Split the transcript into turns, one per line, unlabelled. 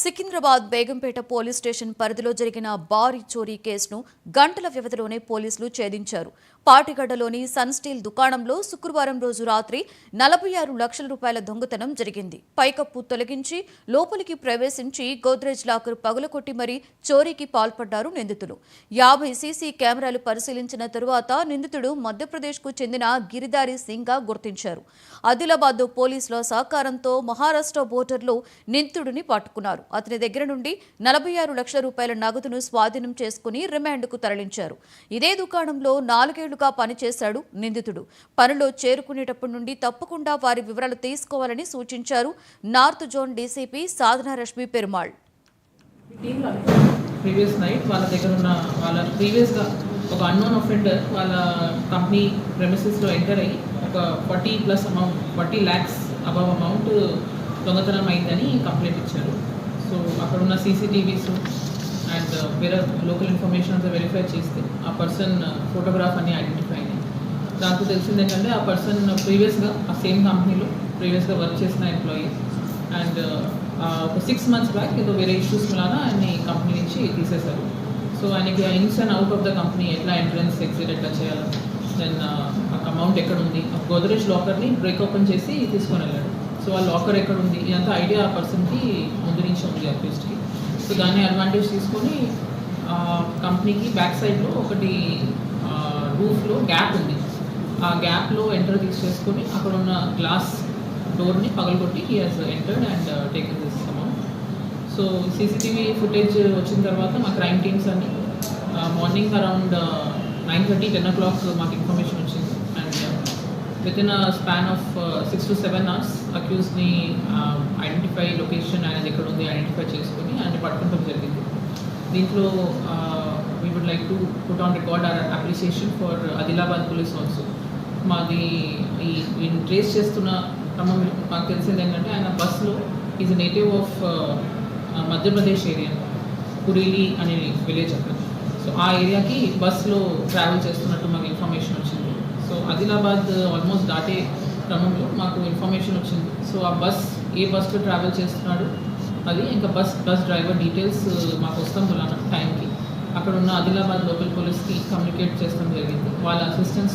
Secunderabad Begumpet police station పరిధిలో జరిగిన భారీ చోరీ కేసును గంటల వ్యవధిలోనే పోలీసులు ఛేదించారు. పాటిగడ్డలోని సన్ స్టీల్ దుకాణంలో శుక్రవారం రోజు రాత్రి 46 లక్షల రూపాయల దొంగతనం జరిగింది. పైకప్పు తొలగించి లోపలికి ప్రవేశించి గోద్రేజ్ లాకర్ పగులకొట్టి మరీ చోరీకి పాల్పడ్డారు నిందితులు. 50 సీసీ కెమెరాలు పరిశీలించిన తరువాత నిందితుడు మధ్యప్రదేశ్కు చెందిన గిరిదారి సింగ్గా గుర్తించారు. ఆదిలాబాద్ పోలీసుల సహకారంతో మహారాష్ట్ర బోర్డర్లో నిందితుడిని పట్టుకున్నారు. అతని దగ్గర నుండి 46 లక్షల రూపాయల నగదును స్వాధీనం చేసుకుని రిమాండ్కు తరలించారు. ఇదే దుకాణంలో 4 ఏళ్లుగా పనిచేశాడు నిందితుడు. పనిలో చేరుకునేటప్పటి నుండి తప్పకుండా వారి వివరాలు తీసుకోవాలని సూచించారు నార్త్ జోన్ డీసీపీ సాధన రష్మి పెరుమాళ్.
ప్రీవియస్ నైట్ వాళ్ళ దగ్గర ఉన్న వాళ్ళ ప్రీవియస్గా ఒక అన్నోన్ అఫెండర్ వాళ్ళ కంపెనీ ప్రెమిసెస్లో ఎంటర్ అయ్యి ఒక 40 lakhs అబవ్ అమౌంట్ దొంగతనం అయిందని కంప్లైంట్ ఇచ్చారు. సో అక్కడ ఉన్న సీసీటీవీస్ అండ్ వేరే లోకల్ ఇన్ఫర్మేషన్ అంతా వెరిఫై చేస్తే ఆ పర్సన్ ఫోటోగ్రాఫ్ అని ఐడెంటిఫై అయింది. నాకు తెలిసింది ఏంటంటే ఆ పర్సన్ ప్రీవియస్గా ఆ సేమ్ కంపెనీలో ప్రీవియస్గా వర్క్ చేసిన ఎంప్లాయీ అండ్ ఒక 6 months బ్యాక్ ఏదో వేరే ఇష్యూస్ వలన ఆయన్ని కంపెనీ నుంచి తీసేశారు. సో ఆయనకి ఇన్స్ and out of the company ఎట్లా ఎంట్రన్స్ ఎగ్జిట్ ఎట్లా చేయాలి, దెన్ అమౌంట్ ఎక్కడ ఉంది, గోద్రేజ్ లాకర్ని బ్రేక్ ఓపెన్ చేసి తీసుకొని వెళ్ళాడు. సో ఆ లాకర్ ఎక్కడ ఉంది ఇదంతా ఐడియా ఆ పర్సన్కి ముందు నుంచి ఉంది అట్లీస్ట్కి. సో దాన్ని అడ్వాంటేజ్ తీసుకొని కంపెనీకి బ్యాక్ సైడ్లో ఒకటి రూఫ్లో గ్యాప్ ఉంది. ఆ గ్యాప్లో ఎంటర్ తీసేసుకొని అక్కడ ఉన్న గ్లాస్ డోర్ని పగలగొట్టి he has entered and taken this amount. So CCTV footage వచ్చిన తర్వాత మా క్రైమ్ టీమ్స్ అన్ని మార్నింగ్ అరౌండ్ 9:30, 10 o'clock మాకు ఇన్ఫర్మేషన్ వచ్చింది. Within a span of 6 to 7 hours అక్యూజ్ని ఐడెంటిఫై లొకేషన్ అనేది ఎక్కడ ఉంది ఐడెంటిఫై చేసుకుని ఆయన పట్టుకుంటాం జరిగింది. దీంట్లో we would like to put on record our appreciation for Adilabad police also. మాది ఈ ట్రేస్ చేస్తున్న క్రమంలో మాకు తెలిసింది ఏంటంటే ఆయన బస్లో is native of Madhya Pradesh area, Kurili అనే విలేజ్ అక్కడ. సో ఆ ఏరియాకి బస్లో ట్రావెల్ చేస్తున్నట్టు మాకు ఇన్ఫర్మేషన్ వచ్చింది. సో ఆదిలాబాద్ ఆల్మోస్ట్ దాటే క్రమంలో మాకు ఇన్ఫర్మేషన్ వచ్చింది. సో ఆ ఏ బస్లో ట్రావెల్ చేస్తున్నాడు అది ఇంకా బస్ డ్రైవర్ డీటెయిల్స్ మాకు వస్తాం వలన టైంకి అక్కడ ఉన్న ఆదిలాబాద్ లోకల్ పోలీస్కి కమ్యూనికేట్ చేస్తాం జరిగింది. వాళ్ళ అసిస్టెన్స్